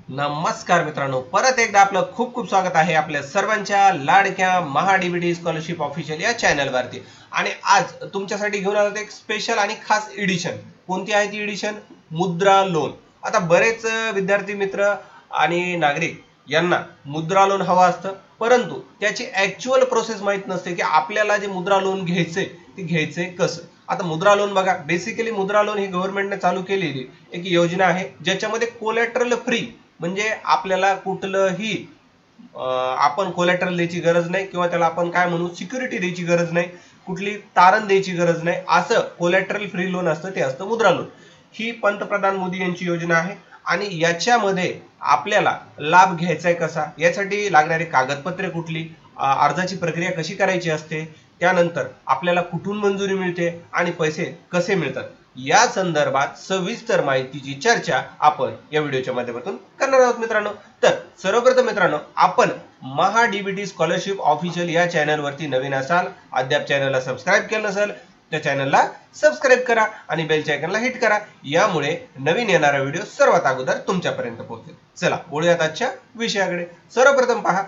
नमस्कार मित्रांनो, परत एकदा आपलं खूप खूप स्वागत आहे आपल्या सर्वांच्या लाडक्या महाडीबीटी स्कॉलरशिप ऑफिशियल या चॅनलवरती। आणि आज तुमच्यासाठी घेऊन आलो एक स्पेशल आणि खास एडिशन। कोणती आहे ती एडिशन? मुद्रा लोन। आता बरेच विद्यार्थी मित्र आणि नागरिक यांना मुद्रा लोन हवा असतं, परंतु त्याची ऍक्च्युअल प्रोसेस माहित नसते की आपल्याला जे मुद्रा लोन घ्यायचे ते घ्यायचे कसं। आता मुद्रा लोन बघा, बेसिकली मुद्रा लोन ही गव्हर्नमेंटने चालू केलेली एक योजना आहे ज्याच्यामध्ये कोलॅटरल फ्री, म्हणजे आपल्याला कुठलंही आपण कोलॅटरल द्यायची गरज नाही किंवा त्याला आपण काय म्हणू सिक्युरिटी द्यायची गरज नाही, कुठली तारण द्यायची गरज नाही, असं कोलॅटरल फ्री लोन असतं ते असतं मुद्रा लोन। ही पंतप्रधान मोदी यांची योजना आहे आणि याच्यामध्ये आपल्याला लाभ घ्यायचा आहे कसा, यासाठी लागणारी कागदपत्रे कुठली, अर्जाची प्रक्रिया कशी करायची असते, त्यानंतर आपल्याला कुठून मंजुरी मिळते आणि पैसे कसे मिळतात, या संदर्भात सविस्तर माहितीची चर्चा आपण या व्हिडिओच्या माध्यमातून करणार आहोत मित्रांनो। तर सर्वप्रथम मित्रांनो, आपण महाडीबीटी स्कॉलरशिप ऑफिशियल या चॅनलवरती नवीन असाल, अद्याप चॅनलला सबस्क्राईब केलं नसेल तर चॅनलला सबस्क्राईब करा आणि बेलच्या आयकॉनला हिट करा, यामुळे नवीन येणारा व्हिडिओ सर्वात अगोदर तुमच्यापर्यंत पोहोचेल। चला बोलूयात आजच्या विषयाकडे। सर्वप्रथम पहा,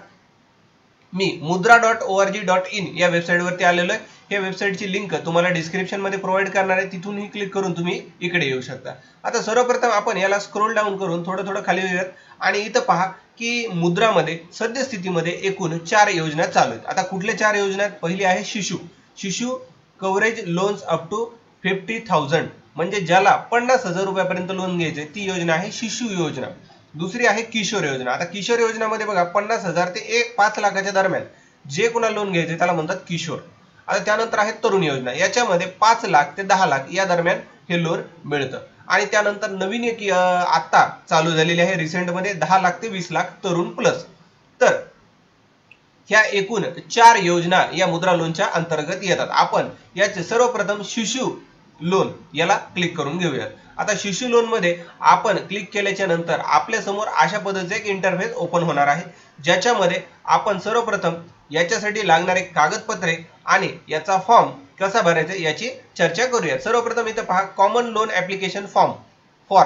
मी mudra.org.in या वेबसाईटवरती आलेलो आहे। या वेबसाईटची लिंक तुम्हाला डिस्क्रिप्शन मध्ये प्रोव्हाइड करणार आहे, तिथूनही क्लिक करून तुम्ही इकडे येऊ शकता। आता सर्वप्रथम आपण याला स्क्रोल डाऊन करून थोडं खाली येऊयात आणि इथं पहा की मुद्रामध्ये सद्यस्थितीमध्ये एकूण 4 योजना चालू आहेत। आता कुठल्या 4 योजना आहेत? पहिली आहे शिशु कव्हरेज लोन्स अप टू 50,000, म्हणजे ज्याला 50,000 रुपयापर्यंत लोन घ्यायचे ती योजना आहे शिशु योजना। दुसरी आहे किशोर योजना। आता किशोर योजनामध्ये बघा 50,000 ते 5 लाखाच्या दरम्यान जे कोणाला लोन घ्यायचे त्याला म्हणतात किशोर। आता त्यानंतर आहे तरुण योजना, याच्यामध्ये 5 लाख ते 10 लाख या दरम्यान हे लोन मिळतं। आणि त्यानंतर नवीन एक आता चालू झालेली आहे रिसेंट मध्ये 10 लाख ते 20 लाख तरुण प्लस। तर ह्या एकूण 4 योजना या मुद्रा लोनच्या अंतर्गत येतात। आपण याचे सर्वप्रथम शिशु लोन याला क्लिक करून घेऊयात। आता शिशु लोन मध्ये आपण क्लिक केल्याच्या नंतर आपल्या समोर अशा पद्धतीचे एक इंटरफेस ओपन होणार आहे, ज्याच्यामध्ये आपण सर्वप्रथम याच्यासाठी लागणारे कागदपत्रे आणि याचा फॉर्म कसा भरायचा याची चर्चा करूया। सर्वप्रथम इथे पहा common loan application form for.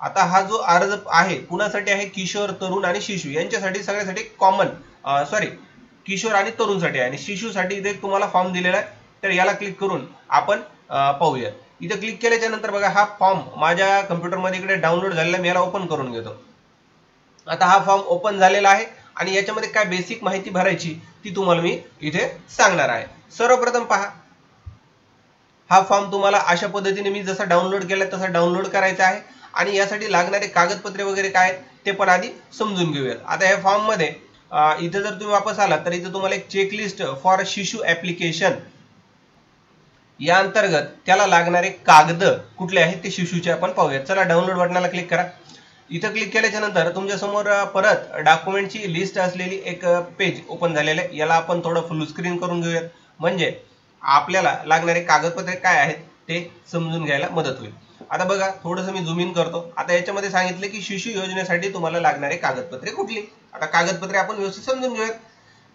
आता हा जो अर्ज आहे कुणासाठी आहे? किशोर, तरुण आणि शिशु यांच्यासाठी, सगळ्यासाठी कॉमन किशोर आणि तरुणसाठी आहे। आणि शिशुसाठी इथे तुम्हाला फॉर्म दिलेला आहे, तर याला क्लिक करून आपण पाहूया। इथे क्लिक केल्याच्या नंतर बघा हा फॉर्म माझ्या कम्प्युटरमध्ये इकडे डाउनलोड झालेला, मी याला ओपन करून घेतो। आता हा फॉर्म ओपन झालेला आहे आणि याच्यामध्ये काय बेसिक माहिती भरायची ती तुम्हाला मी इथे सांगणार आहे। सर्वप्रथम पहा, हा फॉर्म तुम्हाला अशा पद्धतीने मी जसा डाउनलोड केला तसा डाउनलोड करायचा आहे आणि यासाठी लागणारे कागदपत्रे वगैरे काय ते पण आधी समजून घेऊयात। आता या फॉर्म मध्ये इथे जर तुम्ही वापस आलात तर इथे तुम्हाला एक चेकलिस्ट फॉर शिशु ऍप्लिकेशन या अंतर्गत त्याला लागणारे कागद कुठले आहेत ते शिशुचे आपण पाहूयात। चला डाउनलोड बटनाला क्लिक करा। इथं क्लिक केल्याच्या नंतर तुमच्या समोर परत डॉक्युमेंटची लिस्ट असलेली एक पेज ओपन झालेलं आहे, याला आपण थोडं फुल स्क्रीन करून घेऊयात, म्हणजे आपल्याला लागणारे कागदपत्रे काय आहेत ते समजून घ्यायला मदत होईल। आता बघा थोडंसं मी झूम इन करतो। आता याच्यामध्ये सांगितले की शिशु योजनेसाठी तुम्हाला लागणारे कागदपत्रे कुठली। आता कागदपत्रे आपण व्यवस्थित समजून घेऊयात।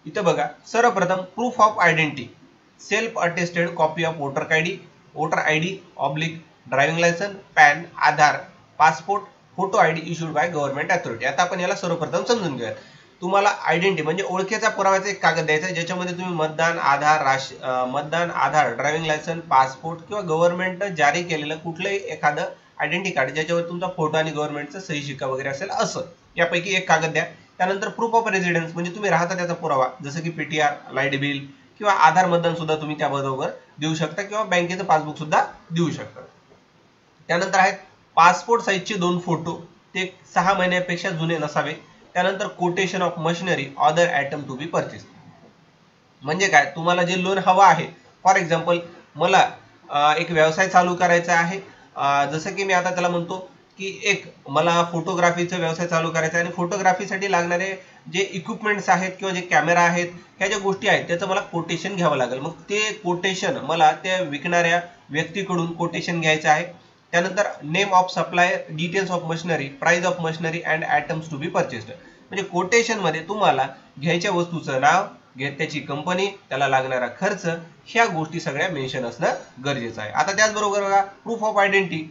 इथं बघा सर्वप्रथम proof of identity, self attested copy of voter ID oblique driving licence, PAN, Aadhaar, passport, photo ID issued by government authority. आता आपण याला सर्वप्रथम समजून घेऊयात। तुम्हाला आयडेंटिटी म्हणजे ओळखीचा पुराव्याचा एक कागद द्यायचा आहे, ज्याच्यामध्ये तुम्ही मतदान, आधार, ड्रायव्हिंग लायसन, पासपोर्ट किंवा गव्हर्नमेंटने जारी केलेलं कुठलंही एखादं आयडेंटिटी कार्ड ज्याच्यावर तुमचा फोटो आणि गव्हर्नमेंटचा सही शिक्का वगैरे असेल, असं यापैकी एक कागद द्या। त्यानंतर प्रूफ ऑफ रेसिडेन्स म्हणजे तुम्ही राहता त्याचा पुरावा, जसं की पीटीआर, लाईट बिल किंवा आधार मतदान सुद्धा तुम्ही त्याबरोबर देऊ शकता किंवा बँकेचं पासबुक सुद्धा देऊ शकता। त्यानंतर आहेत पासपोर्ट साईजचे 2 फोटो, ते 6 महिन्यापेक्षा जुने नसावे। त्यानंतर quotation of machinery other item to be purchase, म्हणजे काय तुम्हाला जे लोन हवं आहे, फॉर एक्झाम्पल मला एक व्यवसाय चालू करायचा आहे, जसं की मी आता त्याला म्हणतो की मला फोटोग्राफीचा व्यवसाय चालू करायचा आहे आणि फोटोग्राफीसाठी लागणारे जे इक्विपमेंट्स आहेत किंवा जे कॅमेरा आहेत ह्या ज्या गोष्टी आहेत त्याचं मला कोटेशन घ्यावं लागेल। मग ते कोटेशन मला त्या विकणाऱ्या व्यक्तीकडून कोटेशन घ्यायचं आहे। त्यानंतर name of supplier, details of machinery, price of machinery and items to be purchased, म्हणजे कोटेशन मध्ये तुम्हाला घ्यायच्या वस्तूचं नाव, त्याची कंपनी, त्याला लागणारा खर्च, ह्या गोष्टी सगळ्या मेन्शन असणं गरजेचं आहे। आता त्याचबरोबर बघा proof of identity,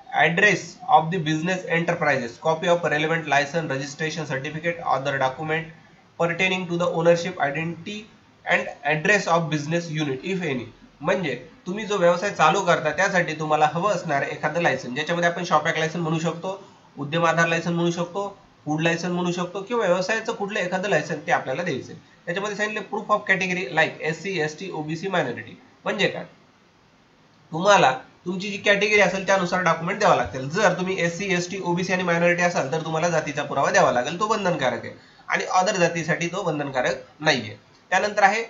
address of the business enterprises, copy of relevant license, registration certificate, other document pertaining to the ownership, identity and address of business unit if any. म्हणजे तुम्ही जो व्यवसाय चालू करता त्यासाठी तुम्हाला हवं असणार एखादं लायसन, ज्याच्यामध्ये आपण शॉप ऍक्ट लायसन म्हणू शकतो, उद्यम आधार लायसन म्हणू शकतो, फूड लायसन म्हणू शकतो किंवा व्यवसायाचं कुठलं एखादं लायसन ते आपल्याला द्यायचं. त्याच्यामध्ये सांगितले proof of category like SC ST OBC minority. म्हणजे काय, तुम्हाला तुमची जी कॅटेगरी असेल त्यानुसार डॉक्युमेंट द्यावा लागतील. जर तुम्ही SC ST OBC आणि मायनॉरिटी असाल तर तुम्हाला जातीचा पुरावा द्यावा लागेल, तो बंधनकारक आहे. आणि अदर जातीसाठी तो बंधनकारक नाहीये. त्यानंतर आहे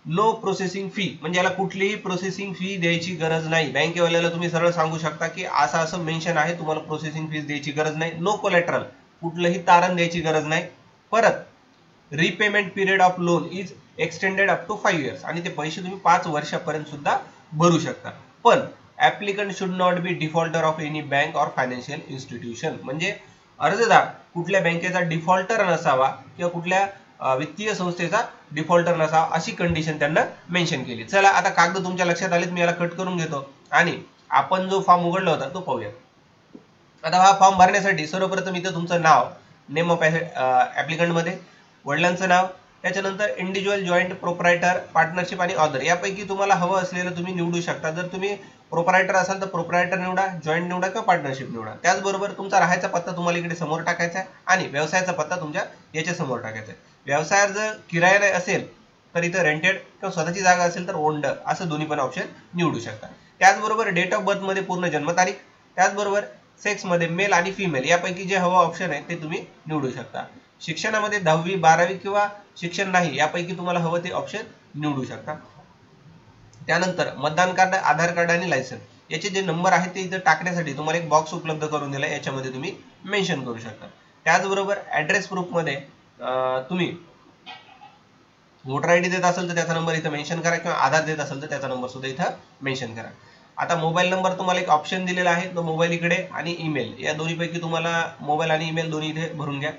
नो प्रोसेसिंग फी, म्हणजे याला कुठलीही प्रोसेसिंग फी द्यायची गरज नाही. बँकेवाल्याला तुम्ही सरळ सांगू शकता की असं असं मेन्शन आहे, तुम्हाला प्रोसेसिंग फीस द्यायची गरज नाही. नो कोलॅटरल, कुठलंही तारण द्यायची गरज नाही. परत repayment period of loan is extended up to 5 years, आणि ते पैसे तुम्ही 5 वर्षापर्यंत सुद्धा भरू शकता. पण applicant should not be defaulter of any bank or financial institution, म्हणजे अर्जदार कुठल्या बँकेचा डिफॉल्टर नसावा किंवा कुठल्या वित्तीय संस्थेचा डिफॉल्टर नसावा, अशी कंडिशन त्यांना मेन्शन केली. चला आता कागद तुमच्या लक्षात आलेत, मी याला कट करून घेतो आणि आपण जो फॉर्म उघडला होता तो पाहूया. आता हा फॉर्म भरण्यासाठी सर्वप्रथम इथं तुमचं नाव, नेम ऑफ ऍप्लिकंट मध्ये, वडिलांचं नाव, त्याच्यानंतर इंडिव्हिज्युअल, जॉईंट, प्रोप्रायटर, पार्टनरशिप आणि अदर यापैकी तुम्हाला हवं असलेलं तुम्ही निवडू शकता. जर तुम्ही प्रोप्रायटर असाल तर प्रोप्रायटर निवडा, जॉईंट निवडा किंवा पार्टनरशिप निवडा. त्याचबरोबर तुमचा राहायचा पत्ता तुम्हाला इकडे समोर टाकायचा आहे आणि व्यवसायाचा पत्ता तुमच्या याच्या समोर टाकायचा आहे. व्यवसायात जर किरायाने असेल तर इथं रेंटेड किंवा स्वतःची जागा असेल तर ओन्ड, असं दोन्ही पण ऑप्शन निवडू शकता. त्याचबरोबर डेट ऑफ बर्थ मध्ये पूर्ण जन्मतारीख, त्याचबरोबर सेक्स मध्ये मेल आणि फिमेल यापैकी जे हवं ऑप्शन आहे ते तुम्ही निवडू शकता. शिक्षणामध्ये 10वी 12वी किंवा शिक्षण नाही यापैकी तुम्हाला हवं ते ऑप्शन निवडू शकता. त्यानंतर मतदान कार्ड, आधार कार्ड आणि लायसन याचे जे नंबर आहेत ते इथं टाकण्यासाठी तुम्हाला एक बॉक्स उपलब्ध करून दिला, याच्यामध्ये तुम्ही मेन्शन करू शकता. त्याचबरोबर ऍड्रेस प्रूफ मध्ये तुम्ही वोटर आयडी देत असेल तर त्याचा नंबर इथं मेन्शन करा किंवा आधार देत असेल तर त्याचा नंबर सुद्धा इथं मेन्शन करा. आता मोबाईल नंबर तुम्हाला एक ऑप्शन दिलेला आहे, तो मोबाईल इकडे आणि ईमेल या दोन्हीपैकी तुम्हाला मोबाईल आणि ईमेल दोन्ही इथे भरून घ्या.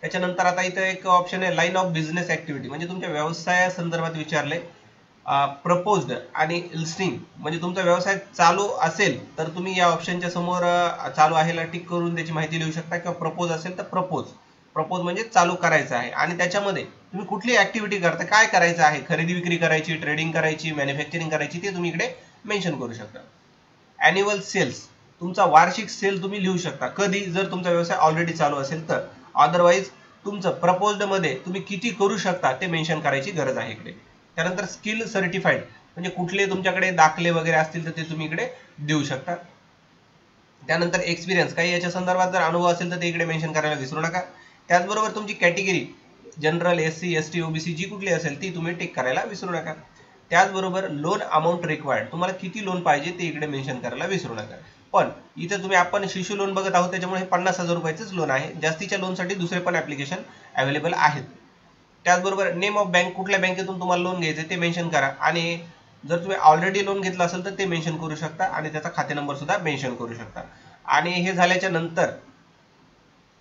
त्याच्यानंतर आता इथं एक ऑप्शन आहे लाईन ऑफ बिझनेस ऍक्टिव्हिटी, म्हणजे तुमच्या व्यवसाया संदर्भात विचारले. प्रपोज्ड आणि लिस्टिंग, म्हणजे तुमचा व्यवसाय चालू असेल तर तुम्ही या ऑप्शनच्या समोर चालू आहेला टिक करून त्याची माहिती लिहू शकता, किंवा प्रपोज असेल तर प्रपोज म्हणजे चालू करायचं आहे. आणि त्याच्यामध्ये तुम्ही कुठली ऍक्टिव्हिटी करता, काय करायचं आहे, खरेदी विक्री करायची, ट्रेडिंग करायची, मॅन्युफॅक्चरिंग करायची, ते तुम्ही इकडे मेन्शन करू शकता. अॅन्युअल सेल्स, तुमचा वार्षिक सेल तुम्ही लिहू शकता, कधी, जर तुमचा व्यवसाय ऑलरेडी चालू असेल तर. अदरवाईज तुमचं प्रपोज्ड मध्ये तुम्ही किती करू शकता ते मेन्शन करायची गरज आहे इकडे. त्यानंतर स्किल सर्टिफाईड, म्हणजे कुठले तुमच्याकडे दाखले वगैरे असतील तर ते तुम्ही इकडे देऊ शकता. त्यानंतर एक्सपिरियन्स, काही याच्या संदर्भात जर अनुभव असेल तर ते इकडे मेन्शन करायला विसरू नका. त्याचबरोबर तुमची category general, SC ST OBC जी कुठली असेल ती तुम्ही टिक करायला विसरू नका. त्याचबरोबर लोन अमाऊंट रिक्वायर्ड, तुम्हाला किती लोन पाहिजे ते इकडे मेन्शन करायला विसरू नका. पण इथे तुम्ही आपण शिशु लोन बघत आहोत त्याच्यामुळे 50,000 रुपयाचंच लोन आहे. जास्तीच्या लोनसाठी दुसरे पण ऍप्लिकेशन अवेलेबल आहेत. त्याचबरोबर नेम ऑफ बँक, कुठल्या बँकेतून तुम्हाला लोन घ्यायचं ते मेन्शन करा, आणि जर तुम्ही ऑलरेडी लोन घेतलं असेल तर ते मेन्शन करू शकता आणि त्याचा खाते नंबर सुद्धा मेन्शन करू शकता. आणि हे झाल्याच्या नंतर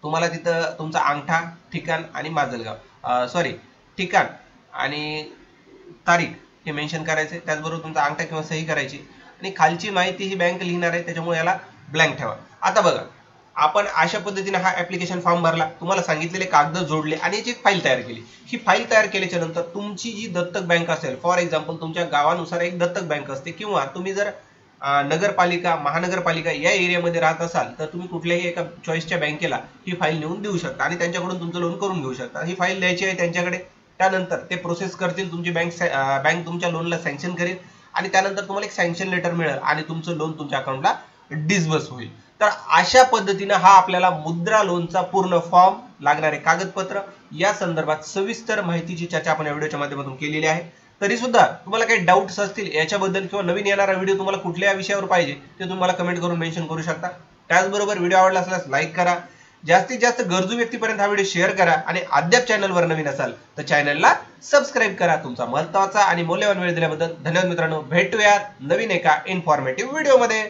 तुम्हाला तिथं तुमचा अंगठा, ठिकाण आणि माजलगाव, ठिकाण आणि तारीख हे मेन्शन करायचे. त्याचबरोबर तुमचा अंगठा किंवा सही करायची आणि खालची माहिती ही बँक लिहिणार आहे, त्याच्यामुळे याला ब्लँक ठेवा. आता बघा, आपण अशा पद्धतीने हा ऍप्लिकेशन फॉर्म भरला, तुम्हाला सांगितलेले कागद जोडले आणि याची एक फाईल तयार केली. ही फाईल तयार केल्याच्या नंतर तुमची जी दत्तक बँक असेल, फॉर एक्झाम्पल तुमच्या गावानुसार एक दत्तक बँक असते, किंवा तुम्ही जर नगरपालिका, महानगरपालिका या एरियामध्ये राहत असाल तर तुम्ही कुठल्याही एका चॉईसच्या बँकेला ही फाईल नेऊन देऊ शकता आणि त्यांच्याकडून तुमचं लोन करून घेऊ शकता. ही फाईल द्यायची आहे त्यांच्याकडे, त्यानंतर ते प्रोसेस करतील, तुमची बँक तुमच्या लोनला सँक्शन करेल आणि त्यानंतर तुम्हाला एक सँक्शन लेटर मिळेल आणि तुमचं लोन तुमच्या अकाउंटला डिस्बर्स होईल. तर अशा पद्धतीने हा आपल्याला मुद्रा लोनचा पूर्ण फॉर्म, लागणारे कागदपत्र या संदर्भात सविस्तर माहितीची चर्चा आपण या व्हिडिओच्या माध्यमातून केलेली आहे. तरी सुद्धा तुम्हाला काही डाऊट्स असतील याच्याबद्दल किंवा नवीन येणारा व्हिडिओ तुम्हाला कुठल्या विषयावर पाहिजे ते तुम्हाला कमेंट करून मेन्शन करू शकता. त्याचबरोबर व्हिडिओ आवडला असल्यास लाईक करा, जास्तीत जास्त गरजू व्यक्तीपर्यंत हा व्हिडिओ शेअर करा आणि अद्याप चॅनलवर नवीन असाल तर चॅनलला सबस्क्राईब करा. तुमचा महत्त्वाचा आणि मौल्यवान वेळ दिल्याबद्दल धन्यवाद मित्रांनो. भेटूयात नवीन एका इन्फॉर्मेटिव्ह व्हिडिओमध्ये.